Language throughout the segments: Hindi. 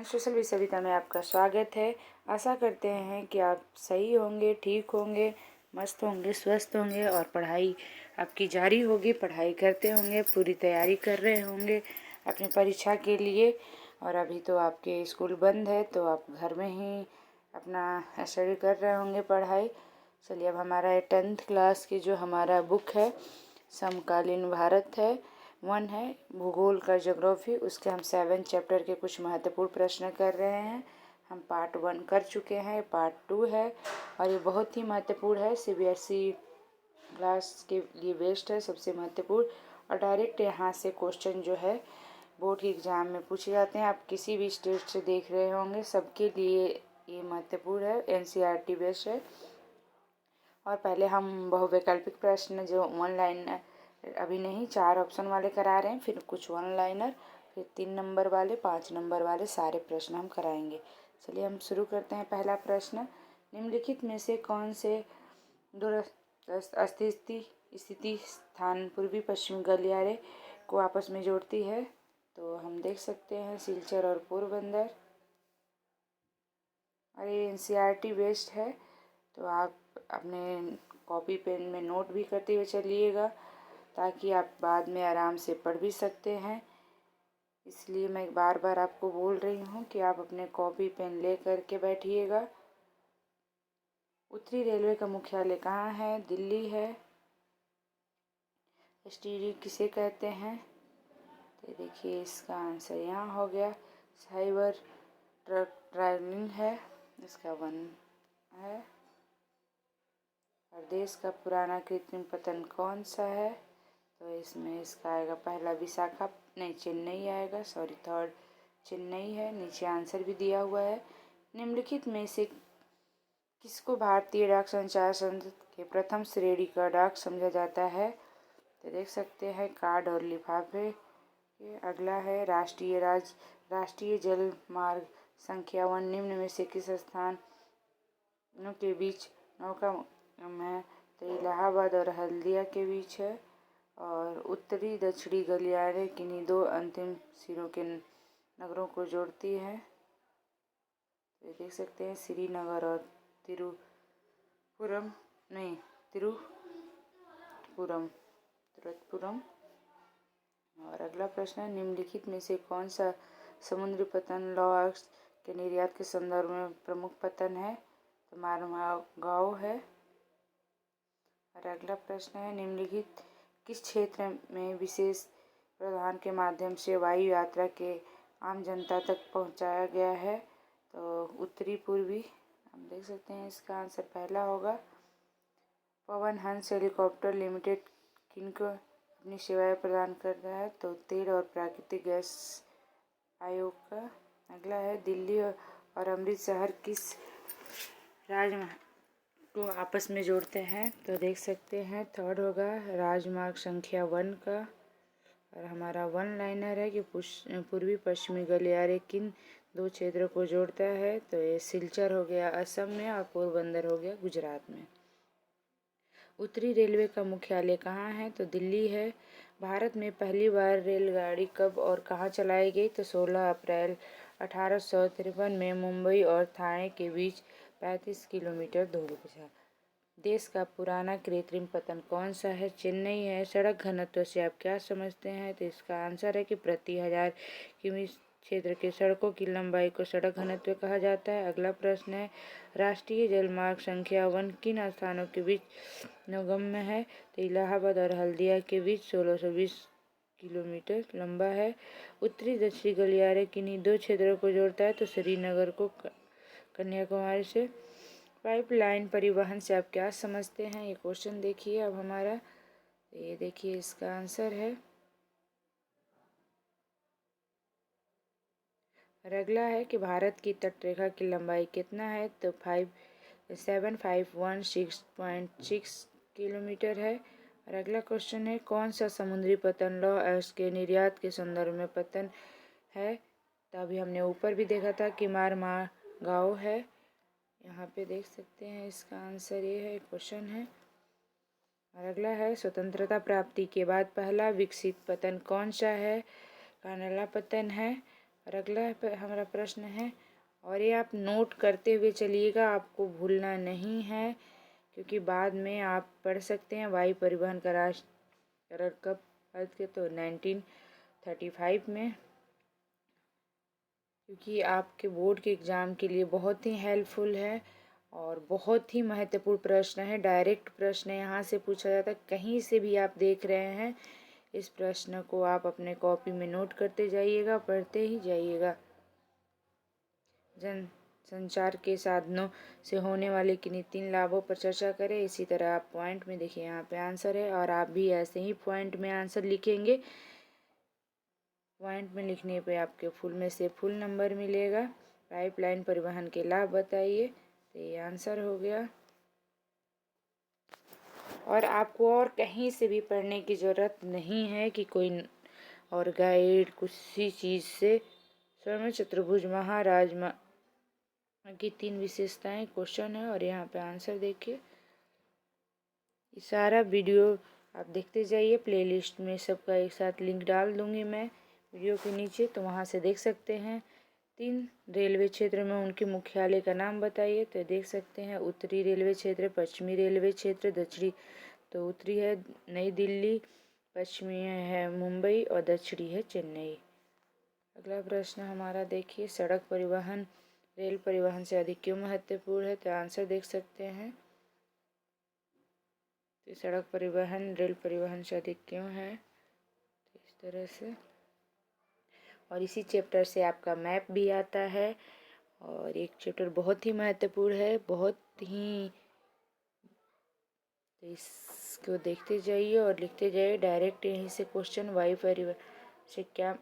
सोशल विश्वविद्या में आपका स्वागत है। आशा करते हैं कि आप सही होंगे, ठीक होंगे, मस्त होंगे, स्वस्थ होंगे और पढ़ाई आपकी जारी होगी। पढ़ाई करते होंगे, पूरी तैयारी कर रहे होंगे अपनी परीक्षा के लिए। और अभी तो आपके स्कूल बंद है तो आप घर में ही अपना स्टडी कर रहे होंगे, पढ़ाई। चलिए, अब हमारा 10th क्लास की जो हमारा बुक है समकालीन भारत है, 1 है भूगोल का ज्योग्राफी, उसके हम 7 चैप्टर के कुछ महत्वपूर्ण प्रश्न कर रहे हैं। हम पार्ट 1 कर चुके हैं, पार्ट 2 है और ये बहुत ही महत्वपूर्ण है। सीबीएसई क्लास के लिए बेस्ट है, सबसे महत्वपूर्ण। और डायरेक्ट यहाँ से क्वेश्चन जो है बोर्ड के एग्ज़ाम में पूछे जाते हैं। आप किसी भी स्टेट से देख रहे होंगे, सबके लिए ये महत्वपूर्ण है, एनसीईआरटी बेस्ड है। और पहले हम बहुवैकल्पिक प्रश्न जो 1 लाइनर, अभी नहीं 4 ऑप्शन वाले करा रहे हैं, फिर कुछ 1 लाइनर, फिर 3 नंबर वाले, 5 नंबर वाले सारे प्रश्न हम कराएंगे। चलिए हम शुरू करते हैं। पहला प्रश्न, निम्नलिखित में से कौन से दूर स्थिति स्थान पूर्वी पश्चिमी गलियारे को आपस में जोड़ती है? तो हम देख सकते हैं सिलचर और पोरबंदर। और ये एनसीईआरटी बेस्ड है, तो आप अपने कॉपी पेन में नोट भी करते हुए चलिएगा ताकि आप बाद में आराम से पढ़ भी सकते हैं। इसलिए मैं बार बार आपको बोल रही हूँ कि आप अपने कॉपी पेन ले कर के बैठिएगा। उत्तरी रेलवे का मुख्यालय कहाँ है? दिल्ली है। एसटीडी किसे कहते हैं? तो देखिए इसका आंसर यहाँ हो गया, साइबर ट्रैवलिंग है, इसका 1 है। और देश का पुराना कृत्रिम पतन कौन सा है? तो इसमें इसका आएगा पहला विशाखा, नहीं चेन्नई आएगा, सॉरी 3rd चेन्नई है। नीचे आंसर भी दिया हुआ है। निम्नलिखित में से किसको भारतीय डाक संचार संघ के प्रथम श्रेणी का डाक समझा जाता है? तो देख सकते हैं कार्ड और लिफाफे। अगला है राष्ट्रीय जल मार्ग संख्या 1 निम्न में से किस स्थानों के बीच नौका है? तो इलाहाबाद और हल्दिया के बीच है। और उत्तरी दक्षिणी गलियारे किन्हीं 2 अंतिम सिरों के नगरों को जोड़ती है? तो देख सकते हैं श्रीनगर और तिरुपुरम। और अगला प्रश्न है, निम्नलिखित में से कौन सा समुद्री पतन लौह अयस्क के निर्यात के संदर्भ में प्रमुख पतन है? तो मारगांव है। और अगला प्रश्न है, निम्नलिखित किस क्षेत्र में विशेष प्रावधान के माध्यम से वायु यात्रा के आम जनता तक पहुंचाया गया है? तो उत्तरी पूर्वी। हम देख सकते हैं इसका आंसर पहला होगा। पवन हंस हेलीकॉप्टर लिमिटेड किनको अपनी सेवाएं प्रदान कर रहा है? तो तेल और प्राकृतिक गैस आयोग का। अगला है, दिल्ली और अमृतसर किस राजमार्ग को आपस में जोड़ते हैं? तो देख सकते हैं 3rd होगा राजमार्ग संख्या 1 का। और हमारा 1 लाइनर है कि पूर्वी पश्चिमी गलियारे किन 2 क्षेत्रों को जोड़ता है? तो ये सिलचर हो गया असम में और पोरबंदर हो गया गुजरात में। उत्तरी रेलवे का मुख्यालय कहाँ है? तो दिल्ली है। भारत में पहली बार रेलगाड़ी कब और कहाँ चलाई गई? तो 16 अप्रैल 1853 में मुंबई और ठाणे के बीच 35 किलोमीटर दूर था। देश का पुराना कृत्रिम पतन कौन सा है? चेन्नई है। सड़क घनत्व से आप क्या समझते हैं? तो इसका आंसर है कि प्रति 1000 किमी क्षेत्र के सड़कों की लंबाई को सड़क घनत्व कहा जाता है। अगला प्रश्न है, राष्ट्रीय जलमार्ग संख्या 1 किन स्थानों के बीच नगम्य है? तो इलाहाबाद और हल्दिया के बीच 1620 किलोमीटर लंबा है। उत्तरी दक्षिणी गलियारे किन्हीं 2 क्षेत्रों को जोड़ता है? तो श्रीनगर को कन्याकुमारी से। पाइपलाइन परिवहन से आप क्या समझते हैं? ये क्वेश्चन देखिए अब हमारा, ये देखिए इसका आंसर है। और अगला है कि भारत की तटरेखा की लंबाई कितना है? तो 7516.6 किलोमीटर है। और अगला क्वेश्चन है, कौन सा समुद्री पतन लौह अयस्क के निर्यात के संदर्भ में पतन है? तो अभी हमने ऊपर भी देखा था कि मारगांव है। यहाँ पे देख सकते हैं इसका आंसर ये है, क्वेश्चन है। और अगला है, स्वतंत्रता प्राप्ति के बाद पहला विकसित पतन कौन सा है? कानला पतन है। और अगला हमारा प्रश्न है, और ये आप नोट करते हुए चलिएगा, आपको भूलना नहीं है, क्योंकि बाद में आप पढ़ सकते हैं वायु परिवहन का राष्ट्रीयकरण कब भारत के, तो 1935 में, क्योंकि आपके बोर्ड के एग्ज़ाम के लिए बहुत ही हेल्पफुल है और बहुत ही महत्वपूर्ण प्रश्न है। डायरेक्ट प्रश्न यहाँ से पूछा जाता है, कहीं से भी आप देख रहे हैं इस प्रश्न को आप अपने कॉपी में नोट करते जाइएगा, पढ़ते ही जाइएगा। जन संचार के साधनों से होने वाले किन्हीं 3 लाभों पर चर्चा करें। इसी तरह आप पॉइंट में देखिए, यहाँ पे आंसर है और आप भी ऐसे ही पॉइंट में आंसर लिखेंगे। पॉइंट में लिखने पे आपके फुल में से फुल नंबर मिलेगा। पाइपलाइन परिवहन के लाभ बताइए, तो ये आंसर हो गया। और आपको और कहीं से भी पढ़ने की ज़रूरत नहीं है कि कोई और गाइड किसी चीज़ से। स्वर्ण चतुर्भुज महाराज की 3 विशेषताएं क्वेश्चन है और यहाँ पे आंसर देखिए। ये सारा वीडियो आप देखते जाइए, प्लेलिस्ट में सबका एक साथ लिंक डाल दूँगी मैं वीडियो के नीचे, तो वहाँ से देख सकते हैं। 3 रेलवे क्षेत्र में उनके मुख्यालय का नाम बताइए, तो देख सकते हैं उत्तरी रेलवे क्षेत्र, पश्चिमी रेलवे क्षेत्र, दक्षिणी, तो उत्तरी है नई दिल्ली, पश्चिमी है मुंबई और दक्षिणी है चेन्नई। अगला प्रश्न हमारा देखिए, सड़क परिवहन रेल परिवहन से अधिक क्यों महत्वपूर्ण है, तो आंसर देख सकते हैं। तो सड़क परिवहन रेल परिवहन से अधिक क्यों है, तो इस तरह से। और इसी चैप्टर से आपका मैप भी आता है और एक चैप्टर बहुत ही महत्वपूर्ण है, बहुत ही, तो इसको देखते जाइए और लिखते जाइए। डायरेक्ट यहीं से क्वेश्चन, वायु परिवहन से क्या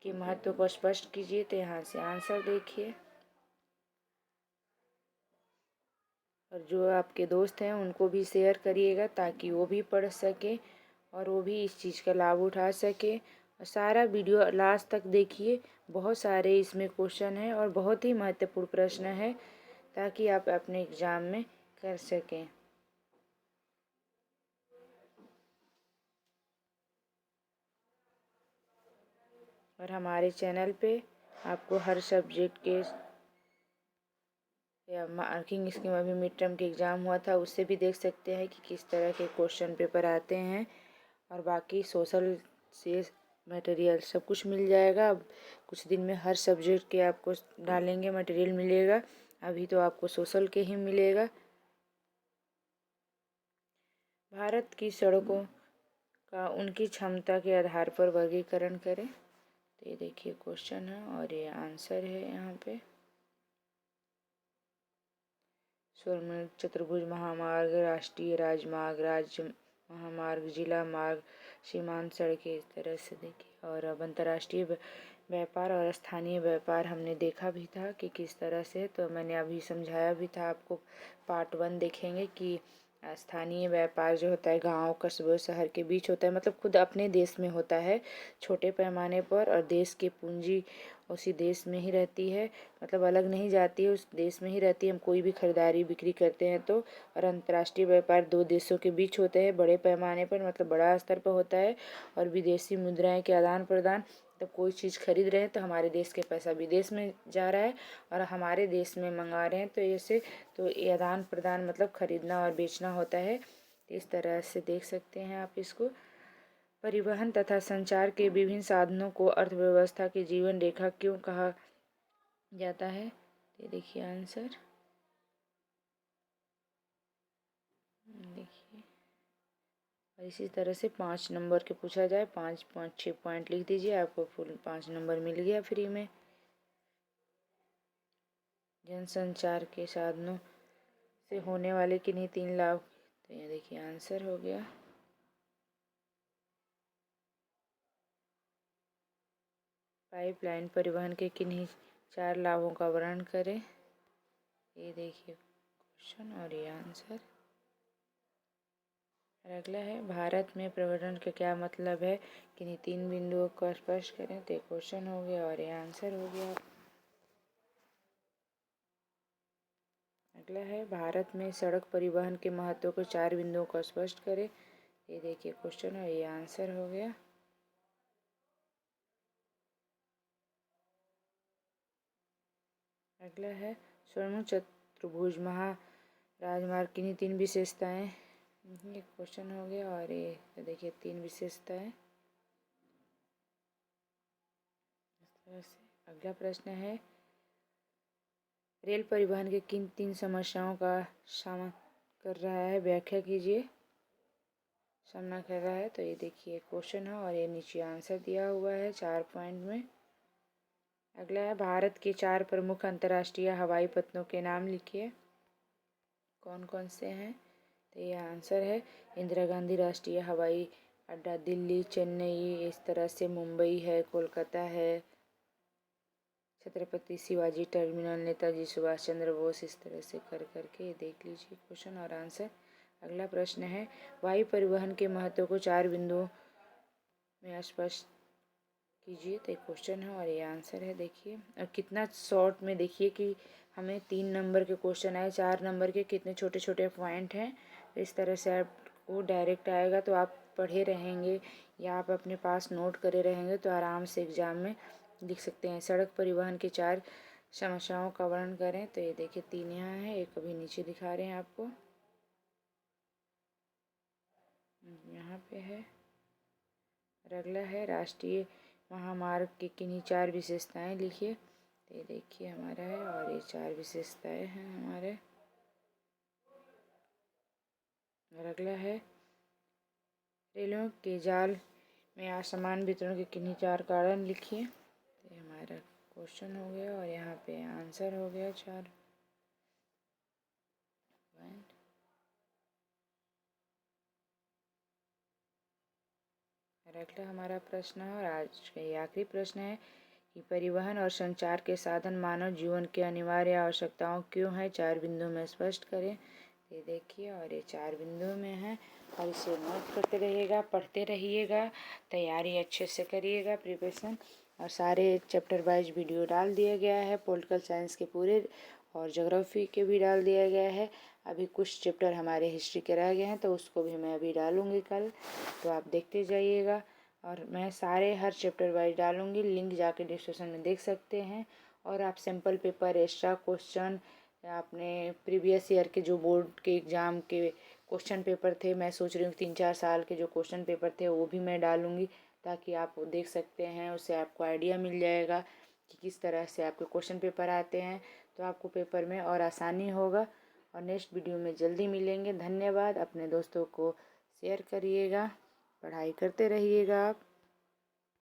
के महत्व को स्पष्ट कीजिए, तो यहाँ से आंसर देखिए। और जो आपके दोस्त हैं उनको भी शेयर करिएगा ताकि वो भी पढ़ सके और वो भी इस चीज़ का लाभ उठा सके। और सारा वीडियो लास्ट तक देखिए, बहुत सारे इसमें क्वेश्चन हैं और बहुत ही महत्वपूर्ण प्रश्न है, ताकि आप अपने एग्ज़ाम में कर सकें। और हमारे चैनल पे आपको हर सब्जेक्ट के या मार्किंग स्कीम, अभी मिड टर्म के एग्ज़ाम हुआ था उससे भी देख सकते हैं कि किस तरह के क्वेश्चन पेपर आते हैं। और बाकी सोशल से मटेरियल सब कुछ मिल जाएगा। अब कुछ दिन में हर सब्जेक्ट के आपको डालेंगे, मटेरियल मिलेगा। अभी तो आपको सोशल के ही मिलेगा। भारत की सड़कों का उनकी क्षमता के आधार पर वर्गीकरण करें, तो ये देखिए क्वेश्चन है और ये आंसर है यहाँ पे। स्वर्ण चतुर्भुज महामार्ग, राष्ट्रीय राजमार्ग, राज्य महामार्ग, जिला मार्ग, सीमांत सड़कें, इस तरह से देखिए। और अब अंतर्राष्ट्रीय व्यापार और स्थानीय व्यापार हमने देखा भी था कि किस तरह से, तो मैंने अभी समझाया भी था आपको। पार्ट 1 देखेंगे कि स्थानीय व्यापार जो होता है गांव कस्बों शहर के बीच होता है, मतलब खुद अपने देश में होता है छोटे पैमाने पर, और देश की पूंजी उसी देश में ही रहती है, मतलब अलग नहीं जाती है, उस देश में ही रहती है। हम कोई भी खरीदारी बिक्री करते हैं तो। और अंतर्राष्ट्रीय व्यापार 2 देशों के बीच होते हैं बड़े पैमाने पर, मतलब बड़ा स्तर पर होता है। और विदेशी मुद्राएं के आदान प्रदान, तो कोई चीज़ खरीद रहे हैं तो हमारे देश के पैसा विदेश में जा रहा है और हमारे देश में मंगा रहे हैं, तो ऐसे तो ये आदान प्रदान मतलब खरीदना और बेचना होता है। इस तरह से देख सकते हैं आप इसको। परिवहन तथा संचार के विभिन्न साधनों को अर्थव्यवस्था की जीवन रेखा क्यों कहा जाता है, ये देखिए आंसर। देखिए, और इसी तरह से 5 नंबर के पूछा जाए, 5-5 6 पॉइंट लिख दीजिए, आपको फुल 5 नंबर मिल गया फ्री में। जनसंचार के साधनों से होने वाले किन्हीं 3 लाभ, तो ये देखिए आंसर हो गया। पाइपलाइन परिवहन के किन्हीं 4 लाभों का वर्णन करें, ये देखिए क्वेश्चन और ये आंसर। और अगला है, भारत में पर्यटन का क्या मतलब है, किन्हीं 3 बिंदुओं को स्पष्ट करें, तो क्वेश्चन हो गया और ये आंसर हो गया। अगला है, भारत में सड़क परिवहन के महत्व को 4 बिंदुओं को स्पष्ट करें, ये देखिए क्वेश्चन और ये आंसर हो गया। और अगला है, भारत में सड़क परिवहन के महत्व को 4 बिंदुओं को स्पष्ट करें, ये देखिए क्वेश्चन और ये आंसर हो गया। अगला है, भारत में सड़क परिवहन के महत्व को 4 बिंदुओं को स्पष्ट करें, ये देखिए क्वेश्चन और ये आंसर हो गया। अगला है स्वर्णमुख चतुर्भुज महाराजमार्ग की 3 विशेषताएं। ये क्वेश्चन हो गया। और ये तो देखिए 3 विशेषताएं इस तरह से। अगला प्रश्न है रेल परिवहन के किन 3 समस्याओं का सामना कर रहा है, व्याख्या कीजिए। सामना कर रहा है, तो ये देखिए क्वेश्चन है और ये नीचे आंसर दिया हुआ है 4 पॉइंट में। अगला है भारत के 4 प्रमुख अंतर्राष्ट्रीय हवाई पत्तनों के नाम लिखिए, कौन कौन से हैं। तो ये आंसर है इंदिरा गांधी राष्ट्रीय हवाई अड्डा दिल्ली, चेन्नई, इस तरह से मुंबई है, कोलकाता है, छत्रपति शिवाजी टर्मिनल, नेताजी सुभाष चंद्र बोस, इस तरह से कर करके ये देख लीजिए क्वेश्चन और आंसर। अगला प्रश्न है वायु परिवहन के महत्व को 4 बिंदुओं में स्पष्ट कीजिए। तो एक क्वेश्चन है और ये आंसर है। देखिए और कितना शॉर्ट में, देखिए कि हमें 3 नंबर के क्वेश्चन आए, 4 नंबर के कितने छोटे छोटे पॉइंट हैं। इस तरह से आपको डायरेक्ट आएगा तो आप पढ़े रहेंगे या आप अपने पास नोट करे रहेंगे तो आराम से एग्ज़ाम में लिख सकते हैं। सड़क परिवहन के 4 समस्याओं का वर्णन करें। तो ये देखिए 3 यहाँ है, एक अभी नीचे दिखा रहे हैं आपको, यहाँ पे है। और अगला है राष्ट्रीय महामार्ग की किन्हीं 4 विशेषताएं लिखिए। तो ये देखिए हमारा है और ये 4 विशेषताएं हैं हमारे। और अगला है रेलों के जाल में असमान वितरण के किन्हीं 4 कारण लिखिए। तो ये हमारा क्वेश्चन हो गया और यहाँ पे आंसर हो गया 4 पॉइंट। और अगला हमारा प्रश्न है और आज का ये आखिरी प्रश्न है कि परिवहन और संचार के साधन मानव जीवन के अनिवार्य आवश्यकताओं क्यों है, 4 बिंदुओं में स्पष्ट करें। ये देखिए और ये 4 बिंदुओं में है और इसे नोट करते रहिएगा, पढ़ते रहिएगा, तैयारी अच्छे से करिएगा, प्रिपरेशन। और सारे चैप्टर वाइज वीडियो डाल दिया गया है, पॉलिटिकल साइंस के पूरे और ज्योग्राफी के भी डाल दिया गया है। अभी कुछ चैप्टर हमारे हिस्ट्री के रह गए हैं तो उसको भी मैं अभी डालूँगी कल, तो आप देखते जाइएगा। और मैं सारे हर चैप्टर वाइज डालूँगी, लिंक जाके डिस्क्रिप्शन में देख सकते हैं। और आप सैम्पल पेपर, एक्स्ट्रा क्वेश्चन, आपने प्रीवियस ईयर के जो बोर्ड के एग्ज़ाम के क्वेश्चन पेपर थे, मैं सोच रही हूँ 3-4 साल के जो क्वेश्चन पेपर थे वो भी मैं डालूँगी, ताकि आप देख सकते हैं। उससे आपको आइडिया मिल जाएगा कि किस तरह से आपके क्वेश्चन पेपर आते हैं, तो आपको पेपर में और आसानी होगा। और नेक्स्ट वीडियो में जल्दी मिलेंगे। धन्यवाद। अपने दोस्तों को शेयर करिएगा, पढ़ाई करते रहिएगा आप।